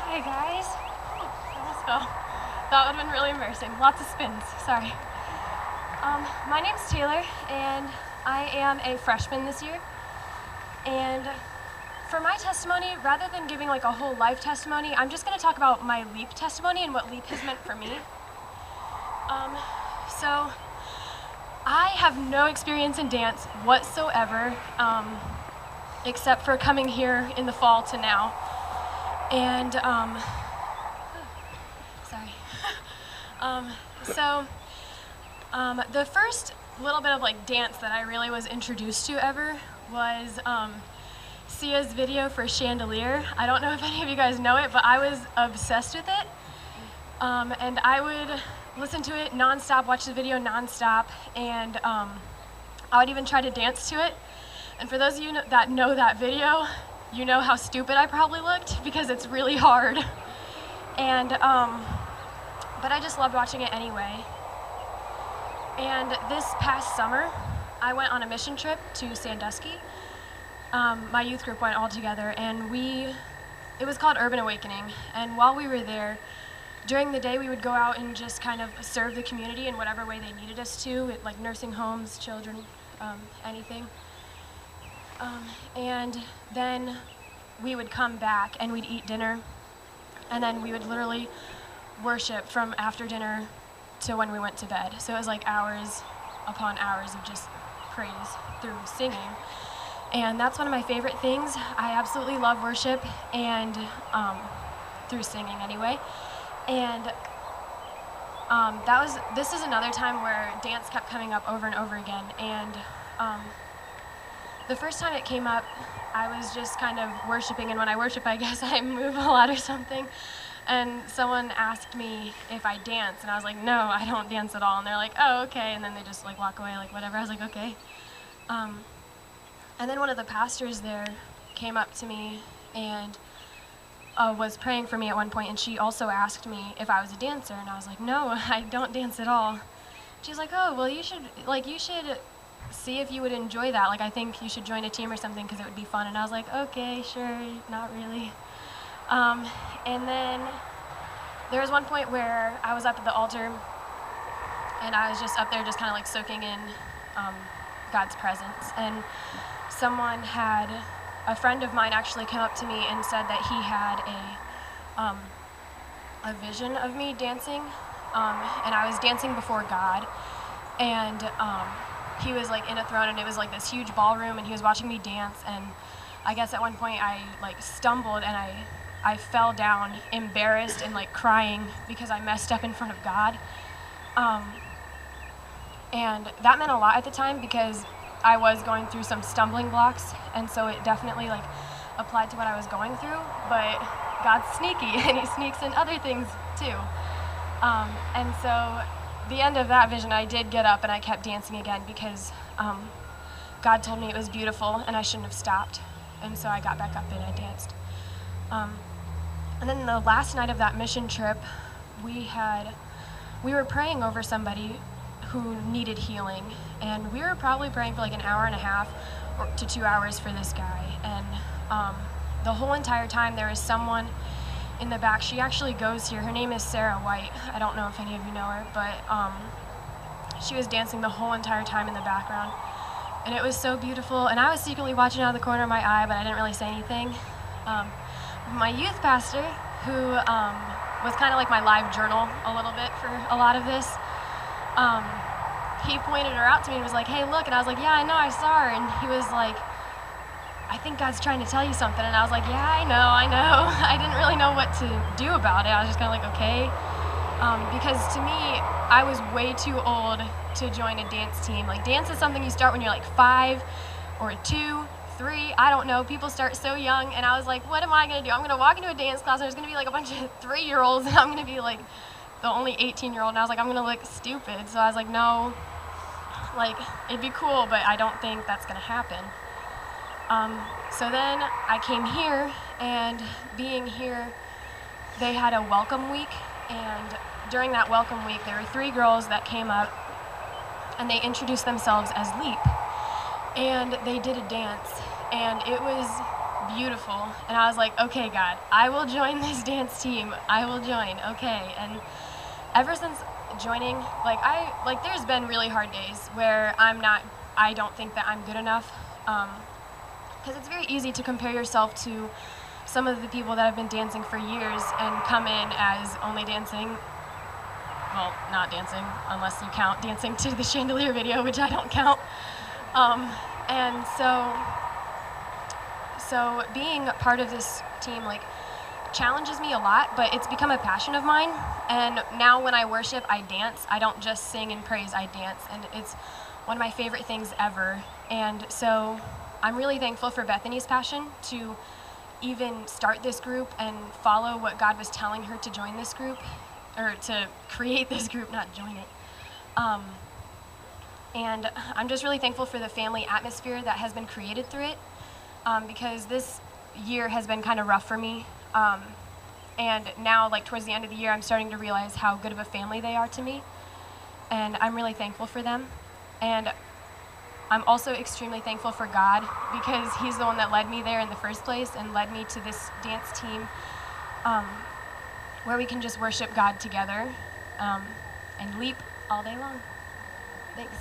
Hi guys. Oh, I almost fell. That would have been really embarrassing. Lots of spins. Sorry. My name's Taylor, and I am a freshman this year. And for my testimony, rather than giving like a whole life testimony, I'm just going to talk about my LEAP testimony and what LEAP has meant for me. So I have no experience in dance whatsoever, except for coming here in the fall to now. And, the first little bit of like dance that I really was introduced to ever was Sia's video for Chandelier. I don't know if any of you guys know it, but I was obsessed with it. And I would listen to it nonstop, watch the video nonstop, and I would even try to dance to it. And for those of you that know that video, you know how stupid I probably looked because it's really hard. And, but I just loved watching it anyway. And this past summer, I went on a mission trip to Sandusky. My youth group went all together, and it was called Urban Awakening. And while we were there, during the day we would go out and just kind of serve the community in whatever way they needed us to, like nursing homes, children, anything. And then we would come back and we'd eat dinner, and then we would literally worship from after dinner to when we went to bed. So it was like hours upon hours of just praise through singing. And that's one of my favorite things. I absolutely love worship, and through singing anyway. And this is another time where dance kept coming up over and over again. And the first time it came up, I was just kind of worshiping, and when I worship, I guess I move a lot or something. And someone asked me if I dance, and I was like, no, I don't dance at all. And they're like, oh, okay, and then they just like walk away, like whatever. I was like, okay. And then one of the pastors there came up to me and was praying for me at one point, and she also asked me if I was a dancer, and I was like, no, I don't dance at all. She's like, oh, well, you should see if you would enjoy that. Like, I think you should join a team or something because it would be fun. And I was like, okay, sure, not really. And then there was one point where I was up at the altar, and I was just up there just kind of like soaking in God's presence. And a friend of mine actually came up to me and said that he had a vision of me dancing, and I was dancing before God, and he was like in a throne, and it was like this huge ballroom, and he was watching me dance, and I guess at one point I like stumbled, and I fell down embarrassed and like crying because I messed up in front of God. And that meant a lot at the time because I was going through some stumbling blocks, and so it definitely like applied to what I was going through, but God's sneaky and he sneaks in other things too. And so the end of that vision, I did get up and I kept dancing again because God told me it was beautiful and I shouldn't have stopped. And so I got back up and I danced. And then the last night of that mission trip, we were praying over somebody who needed healing, and we were probably praying for like an hour and a half to 2 hours for this guy. And the whole entire time there was someone in the back. She actually goes here. Her name is Sarah White. I don't know if any of you know her, but she was dancing the whole entire time in the background, and it was so beautiful. And I was secretly watching out of the corner of my eye, but I didn't really say anything. My youth pastor, who was kind of like my live journal a little bit for a lot of this, he pointed her out to me and was like, hey, look. And I was like, yeah, I know, I saw her. And he was like, I think God's trying to tell you something. And I was like, yeah, I know. I didn't really know what to do about it. I was just kind of like, okay. Because to me, I was way too old to join a dance team. Like, dance is something you start when you're like 5 or 2, 3, I don't know. People start so young. And I was like, what am I going to do? I'm going to walk into a dance class and there's going to be like a bunch of 3-year-olds, and I'm going to be like the only 18-year-old. And I was like, I'm going to look stupid. So I was like, no, like, it'd be cool, but I don't think that's going to happen. So then I came here, and being here, they had a welcome week, and during that welcome week, there were 3 girls that came up, and they introduced themselves as L.E.A.P, and they did a dance, and it was beautiful. And I was like, okay, God, I will join this dance team. I will join, okay. And ever since joining, there's been really hard days where I don't think that I'm good enough. Because it's very easy to compare yourself to some of the people that have been dancing for years and come in as only dancing, well, not dancing, unless you count dancing to the chandelier video, which I don't count. And so being part of this team, challenges me a lot, but it's become a passion of mine. And now when I worship, I dance. I don't just sing and praise, I dance. And it's one of my favorite things ever. And so I'm really thankful for Bethany's passion to even start this group and follow what God was telling her to join this group, or to create this group, not join it. And I'm just really thankful for the family atmosphere that has been created through it, because this year has been kind of rough for me. And now, towards the end of the year, I'm starting to realize how good of a family they are to me. And I'm really thankful for them. And I'm also extremely thankful for God, because he's the one that led me there in the first place and led me to this dance team, where we can just worship God together, and leap all day long. Thanks.